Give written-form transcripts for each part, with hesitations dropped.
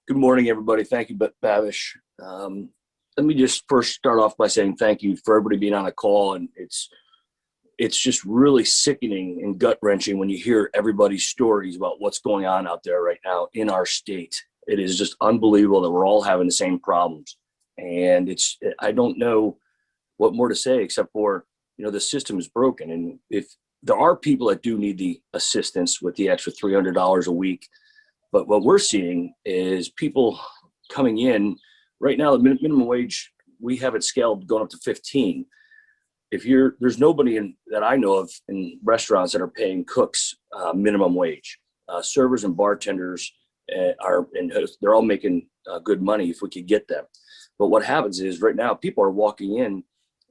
Good morning, everybody. Thank you, Babish. Let me just first start off by saying thank you for everybody being on the call. And it's just really sickening and gut wrenching when you hear everybody's stories about what's going on out there right now in our state. It is just unbelievable that we're all having the same problems. And I don't know what more to say except for, the system is broken. And if there are people that do need the assistance with the extra $300 a week, but what we're seeing is people coming in right now. The minimum wage, we have it scaled going up to 15. There's nobody that I know of in restaurants that are paying cooks minimum wage. Servers and bartenders they're all making good money if we could get them. But what happens is right now people are walking in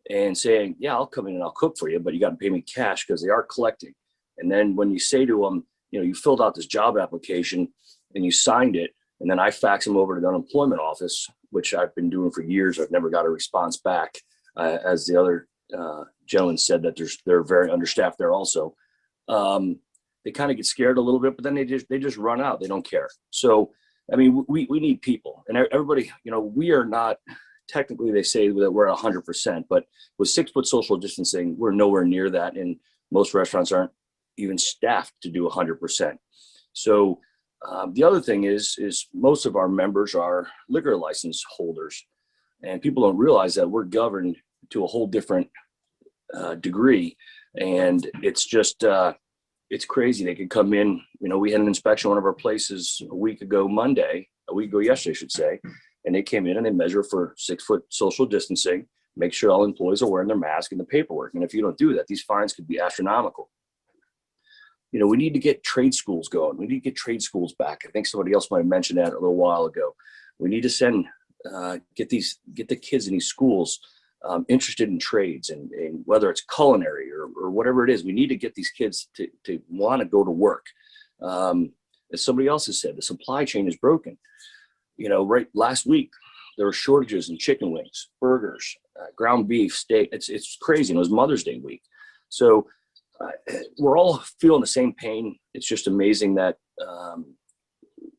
and saying, yeah, I'll come in and I'll cook for you, but you got to pay me cash, because they are collecting. And then when you say to them, you filled out this job application and you signed it, and then I fax them over to the unemployment office, which I've been doing for years. I've never got a response back. As the other gentleman said, that they're very understaffed there also. They kind of get scared a little bit, but then they just run out. They don't care. So, I mean, we need people, and everybody, we are not, technically they say that we're at 100%, but with 6-foot social distancing, we're nowhere near that. And most restaurants aren't even staffed to do 100%. So the other thing is most of our members are liquor license holders, and people don't realize that we're governed to a whole different degree. And it's just, it's crazy. They could come in, we had an inspection at one of our places a week ago yesterday, I should say. And they came in and they measure for 6-foot social distancing, make sure all employees are wearing their mask and the paperwork. And if you don't do that, these fines could be astronomical. We need to get trade schools going. We need to get trade schools back. I think somebody else might have mentioned that a little while ago. We need to get the kids in these schools interested in trades, and whether it's culinary or whatever it is. We need to get these kids to want to go to work. As somebody else has said, the supply chain is broken. Right last week, there were shortages in chicken wings, burgers, ground beef, steak. It's crazy. It was Mother's Day week. So we're all feeling the same pain. It's just amazing that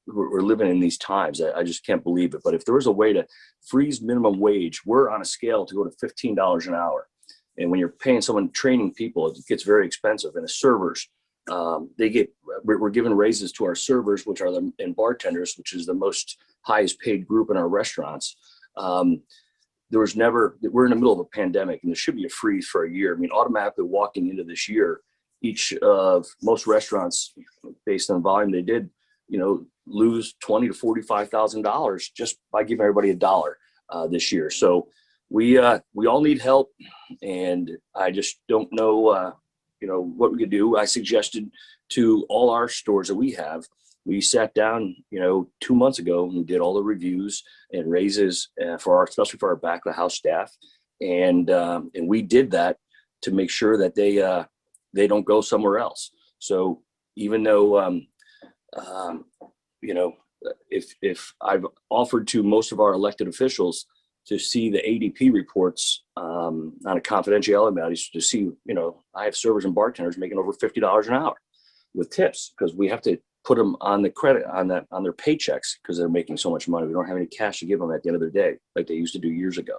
we're living in these times. I just can't believe it. But if there was a way to freeze minimum wage, we're on a scale to go to $15 an hour. And when you're paying someone, training people, it gets very expensive. And the servers, we're giving raises to our servers, which are and bartenders, which is the most highest paid group in our restaurants. We're in the middle of a pandemic, and there should be a freeze for a year. I mean, automatically walking into this year, most restaurants, based on volume they did, lose $20,000 to $45,000 just by giving everybody $1 this year. So we all need help, and I just don't know, what we could do. I suggested to all our stores that we have, we sat down, 2 months ago, and we did all the reviews and raises especially for our back of the house staff. And we did that to make sure that they don't go somewhere else. So even though, if I've offered to most of our elected officials to see the ADP reports on a confidentiality basis, to see, I have servers and bartenders making over $50 an hour with tips, because we have to put them on the credit on their paychecks, because they're making so much money. We don't have any cash to give them at the end of the day like they used to do years ago.